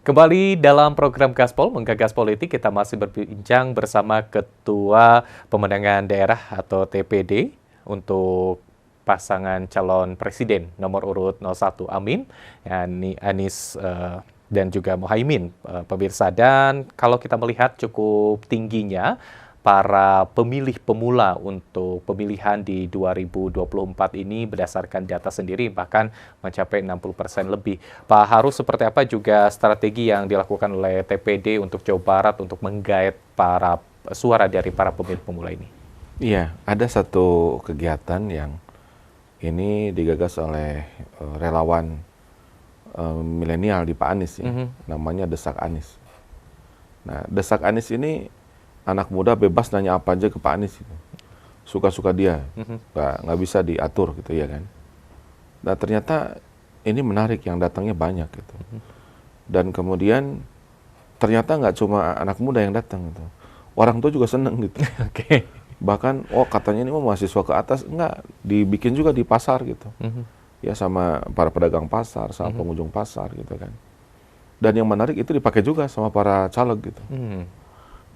Kembali dalam program Gaspol, Menggagas Politik, kita masih berbincang bersama Ketua Pemenangan Daerah atau TPD untuk pasangan calon presiden nomor urut 01 Amin, yakni Anies dan juga Muhaimin, pemirsa. Dan kalau kita melihat cukup tingginya para pemilih pemula untuk pemilihan di 2024 ini berdasarkan data sendiri bahkan mencapai 60% lebih. Pak Haru, seperti apa juga strategi yang dilakukan oleh TPD untuk Jawa Barat untuk menggait para suara dari para pemilih pemula ini? Iya, ada satu kegiatan yang ini digagas oleh relawan milenial di Pak Anies ya, namanya Desak Anies. Nah, Desak Anies ini anak muda bebas nanya apa aja ke Pak Anies gitu. Suka-suka dia, nggak bisa diatur gitu ya kan. Nah ternyata ini menarik, yang datangnya banyak gitu. Dan kemudian ternyata nggak cuma anak muda yang datang gitu, orang tua juga seneng gitu. Oke. Bahkan katanya ini mau mahasiswa ke atas, nggak, dibikin juga di pasar gitu. Ya sama para pedagang pasar, sama pengunjung pasar gitu kan. Dan yang menarik itu dipakai juga sama para caleg gitu.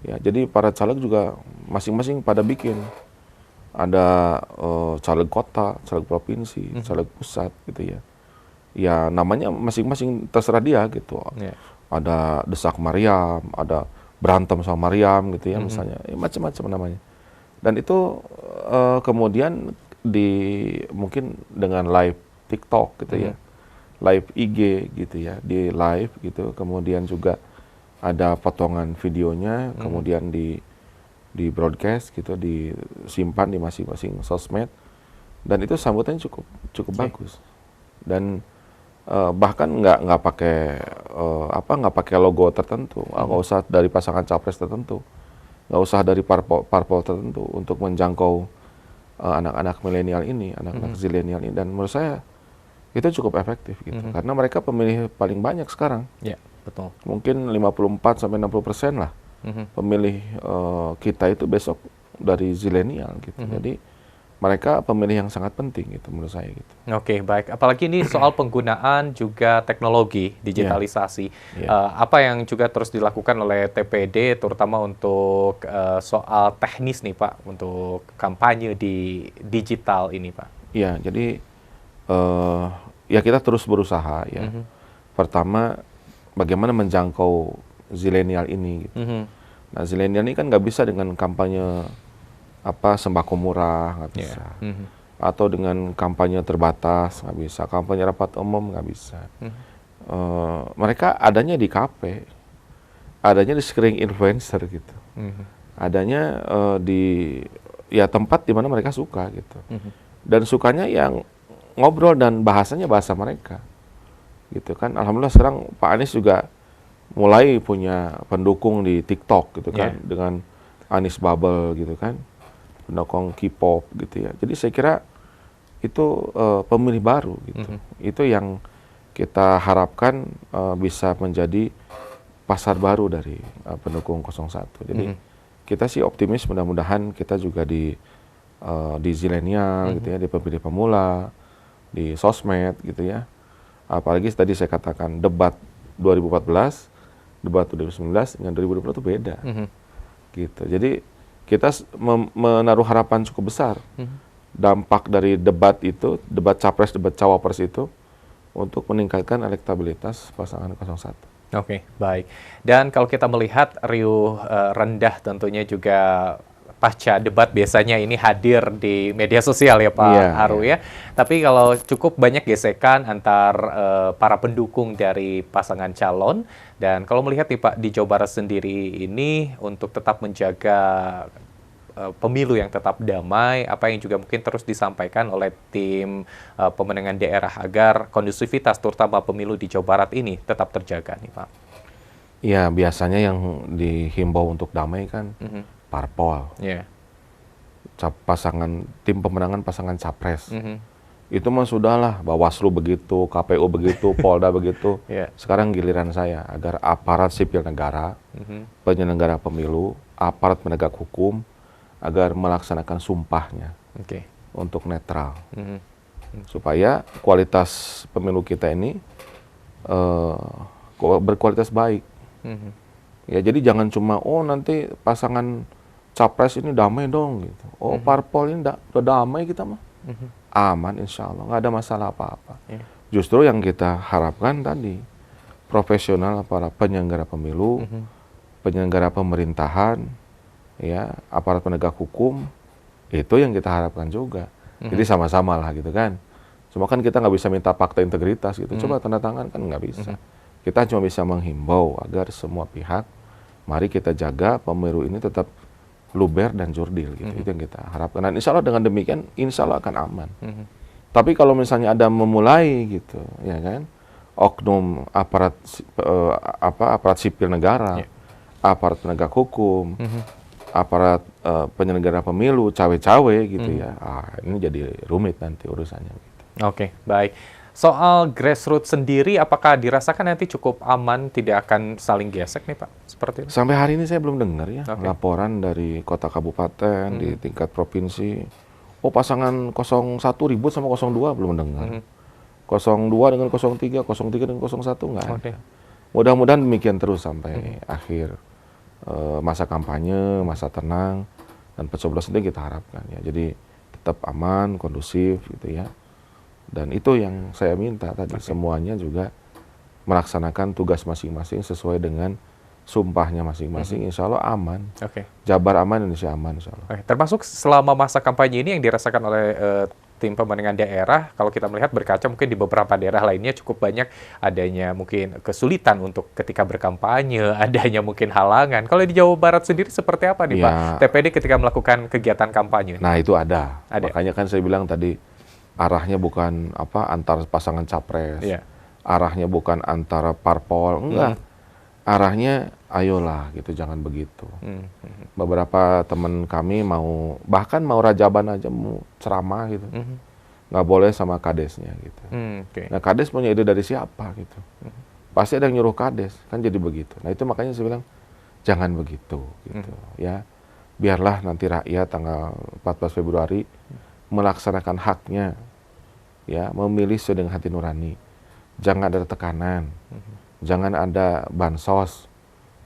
Ya, jadi para caleg juga masing-masing pada bikin. Ada caleg kota, caleg provinsi, caleg pusat gitu ya. Ya namanya masing-masing terserah dia gitu. Ada Desak Mariam, ada Berantem sama Mariam gitu ya misalnya. Ya, macam-macam namanya. Dan itu kemudian mungkin dengan live TikTok gitu ya. Live IG gitu ya, di live gitu. Kemudian juga ada potongan videonya, kemudian di broadcast gitu, disimpan di masing-masing sosmed, dan itu sambutannya cukup bagus. Dan bahkan nggak pakai logo tertentu, nggak usah dari pasangan capres tertentu, nggak usah dari parpol tertentu untuk menjangkau anak-anak milenial ini, anak-anak zilenial ini. Dan menurut saya itu cukup efektif gitu, karena mereka pemilih paling banyak sekarang. Betul. Mungkin 54-60% lah pemilih kita itu besok dari zilenial gitu. Jadi mereka pemilih yang sangat penting gitu menurut saya gitu. Oke, baik. Apalagi ini soal penggunaan juga teknologi digitalisasi. Apa yang juga terus dilakukan oleh TPD terutama untuk soal teknis nih Pak, untuk kampanye di digital ini Pak? Iya, jadi ya kita terus berusaha ya. Pertama, bagaimana menjangkau zilenial ini gitu. Nah zilenial ini kan nggak bisa dengan kampanye sembako murah, nggak bisa. Atau dengan kampanye terbatas, nggak bisa. Kampanye rapat umum, nggak bisa. Mereka adanya di kafe, adanya di screening influencer gitu. Adanya di tempat di mana mereka suka gitu. Dan sukanya yang ngobrol dan bahasanya bahasa mereka. Gitu kan. Alhamdulillah sekarang Pak Anies juga mulai punya pendukung di TikTok gitu kan, dengan Anies Bubble gitu kan, pendukung K-pop gitu ya. Jadi saya kira itu pemilih baru gitu. Itu yang kita harapkan bisa menjadi pasar baru dari pendukung 01. Jadi kita sih optimis, mudah-mudahan kita juga di zilenial gitu ya, di pemilih pemula, di sosmed gitu ya. Apalagi tadi saya katakan debat 2014, debat 2019 dengan 2020 itu beda. Gitu. Jadi kita menaruh harapan cukup besar. Dampak dari debat itu, debat capres, debat cawapres itu untuk meningkatkan elektabilitas pasangan 01. Oke, baik. Dan kalau kita melihat riuh rendah tentunya juga pasca debat biasanya ini hadir di media sosial ya Pak Haru ya. Tapi kalau cukup banyak gesekan antar para pendukung dari pasangan calon, dan kalau melihat nih Pak di Jawa Barat sendiri ini untuk tetap menjaga pemilu yang tetap damai, apa yang juga mungkin terus disampaikan oleh tim pemenangan daerah agar kondusivitas terutama pemilu di Jawa Barat ini tetap terjaga nih Pak. Iya, biasanya yang dihimbau untuk damai kan parpol, pasangan tim pemenangan pasangan capres. Itu mah sudahlah, Bawaslu begitu, KPU begitu, Polda begitu. Sekarang giliran saya agar aparat sipil negara, penyelenggara pemilu, aparat penegak hukum agar melaksanakan sumpahnya untuk netral, supaya kualitas pemilu kita ini berkualitas baik. Ya, jadi jangan cuma nanti pasangan capres ini damai dong gitu. Parpol ini udah damai kita mah. Aman insya Allah, nggak ada masalah apa-apa. Justru yang kita harapkan tadi, profesional para penyelenggara pemilu, penyelenggara pemerintahan, ya, aparat penegak hukum, itu yang kita harapkan juga. Jadi sama-sama lah gitu kan. Cuma kan kita nggak bisa minta fakta integritas gitu. Coba tanda tangan kan nggak bisa. Kita cuma bisa menghimbau agar semua pihak, mari kita jaga pemilu ini tetap luber dan jurdil gitu. Itu yang kita harapkan. Dan insya Allah dengan demikian, insya Allah akan aman. Tapi kalau misalnya ada memulai gitu, ya kan, oknum aparat aparat sipil negara, aparat penegak hukum, aparat penyelenggara pemilu, cawe-cawe gitu ya, ini jadi rumit nanti urusannya. Gitu. Oke, baik. Soal grassroots sendiri, apakah dirasakan nanti cukup aman, tidak akan saling gesek nih Pak? Seperti itu? Sampai hari ini saya belum dengar ya laporan dari kota kabupaten di tingkat provinsi. Pasangan 01 ribut sama 02 belum dengar. 02 dengan 03, 03 dengan 01 nggak ada. Mudah-mudahan demikian terus sampai akhir masa kampanye, masa tenang, dan pencoblosan itu kita harapkan ya. Jadi tetap aman, kondusif gitu ya. Dan itu yang saya minta tadi, semuanya juga melaksanakan tugas masing-masing sesuai dengan sumpahnya masing-masing, insya Allah aman. Jabar aman, Indonesia aman insya Allah. Termasuk selama masa kampanye ini yang dirasakan oleh tim pemenangan daerah, kalau kita melihat berkaca mungkin di beberapa daerah lainnya cukup banyak adanya mungkin kesulitan untuk ketika berkampanye, adanya mungkin halangan. Kalau di Jawa Barat sendiri seperti apa nih Pak, TPD ketika melakukan kegiatan kampanye? Nah itu ada. Makanya kan saya bilang tadi, arahnya bukan antar pasangan capres, arahnya bukan antara parpol, enggak. Arahnya ayolah gitu, jangan begitu. Beberapa teman kami bahkan mau rajaban aja, mau ceramah gitu, nggak boleh sama kadesnya gitu. Nah kades punya ide dari siapa gitu, pasti ada yang nyuruh kades, kan jadi begitu. Nah itu makanya saya bilang jangan begitu gitu ya, biarlah nanti rakyat tanggal 14 Februari melaksanakan haknya ya, memilih sesuai dengan hati nurani. Jangan ada tekanan, jangan ada bansos,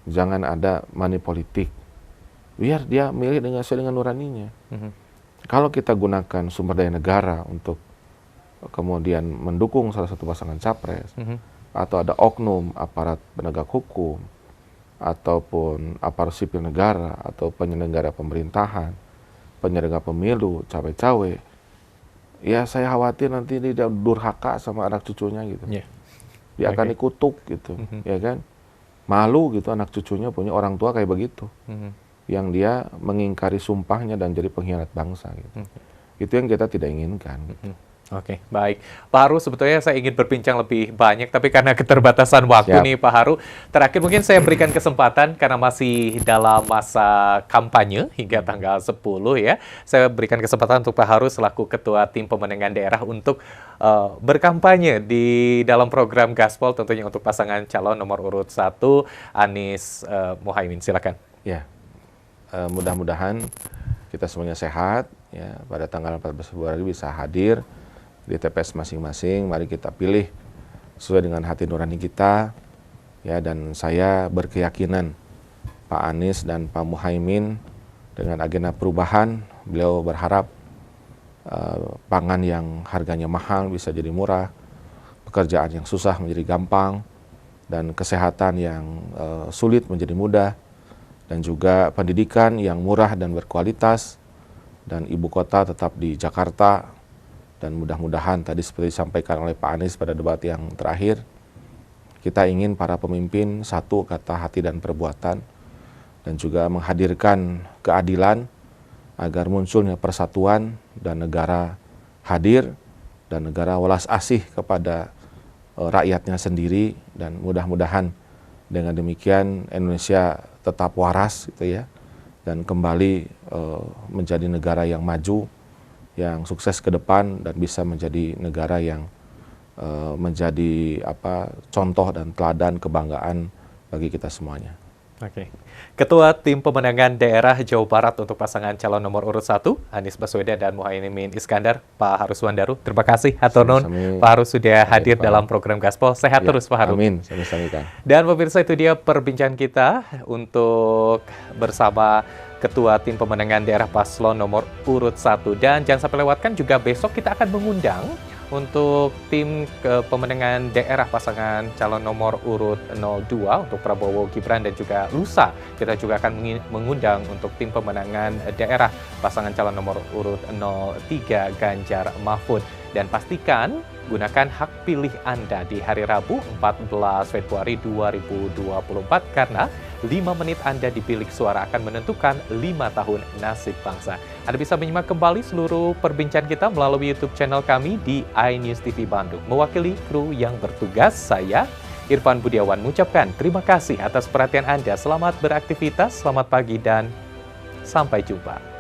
jangan ada money politik. Biar dia milih sesuai dengan nuraninya. Kalau kita gunakan sumber daya negara untuk kemudian mendukung salah satu pasangan capres, atau ada oknum aparat penegak hukum, ataupun aparat sipil negara, atau penyelenggara pemerintahan, penyelenggara pemilu, cawe-cawe, ya saya khawatir nanti dia durhaka sama anak cucunya gitu. Dia akan dikutuk gitu, ya kan? Malu gitu anak cucunya punya orang tua kayak begitu, yang dia mengingkari sumpahnya dan jadi pengkhianat bangsa gitu. Itu yang kita tidak inginkan. Oke, baik. Pak Haru, sebetulnya saya ingin berbincang lebih banyak, tapi karena keterbatasan waktu nih Pak Haru, terakhir mungkin saya berikan kesempatan karena masih dalam masa kampanye hingga tanggal 10 ya. Saya berikan kesempatan untuk Pak Haru selaku Ketua Tim Pemenangan Daerah untuk berkampanye di dalam program Gaspol, tentunya untuk pasangan calon nomor urut 1 Anies Muhaimin. Silakan. Ya, mudah-mudahan kita semuanya sehat ya, pada tanggal 14 Februari bisa hadir di TPS masing-masing. Mari kita pilih sesuai dengan hati nurani kita ya, dan saya berkeyakinan Pak Anies dan Pak Muhaimin dengan agenda perubahan, beliau berharap pangan yang harganya mahal bisa jadi murah, pekerjaan yang susah menjadi gampang, dan kesehatan yang sulit menjadi mudah, dan juga pendidikan yang murah dan berkualitas, dan ibu kota tetap di Jakarta. Dan mudah-mudahan tadi seperti disampaikan oleh Pak Anies pada debat yang terakhir, kita ingin para pemimpin satu kata hati dan perbuatan, dan juga menghadirkan keadilan agar munculnya persatuan dan negara hadir, dan negara welas asih kepada rakyatnya sendiri. Dan mudah-mudahan dengan demikian Indonesia tetap waras gitu ya, dan kembali menjadi negara yang maju, yang sukses ke depan, dan bisa menjadi negara yang menjadi contoh dan teladan kebanggaan bagi kita semuanya. Oke. Ketua Tim Pemenangan Daerah Jawa Barat untuk pasangan calon nomor urut 1, Anies Baswedan dan Muhaimin Iskandar, Pak Harus Wandaru. Terima kasih, hatur nuhun. Pak Harus sudah hadir dalam program Gaspol. Sehat terus, Pak Harus. Amin. Sama-sama, Kang. Dan pemirsa, itu dia perbincangan kita untuk bersama Ketua Tim Pemenangan Daerah Paslon nomor urut 1. Dan jangan sampai lewatkan juga besok kita akan mengundang untuk tim pemenangan daerah pasangan calon nomor urut 02 untuk Prabowo Gibran dan juga lusa kita juga akan mengundang untuk tim pemenangan daerah pasangan calon nomor urut 03 Ganjar Mahfud. Dan pastikan gunakan hak pilih Anda di hari Rabu 14 Februari 2024 karena 5 menit Anda di bilik suara akan menentukan 5 tahun nasib bangsa. Anda bisa menyimak kembali seluruh perbincangan kita melalui YouTube channel kami di iNews TV Bandung. Mewakili kru yang bertugas, saya Irfan Budiawan mengucapkan terima kasih atas perhatian Anda. Selamat beraktivitas, selamat pagi dan sampai jumpa.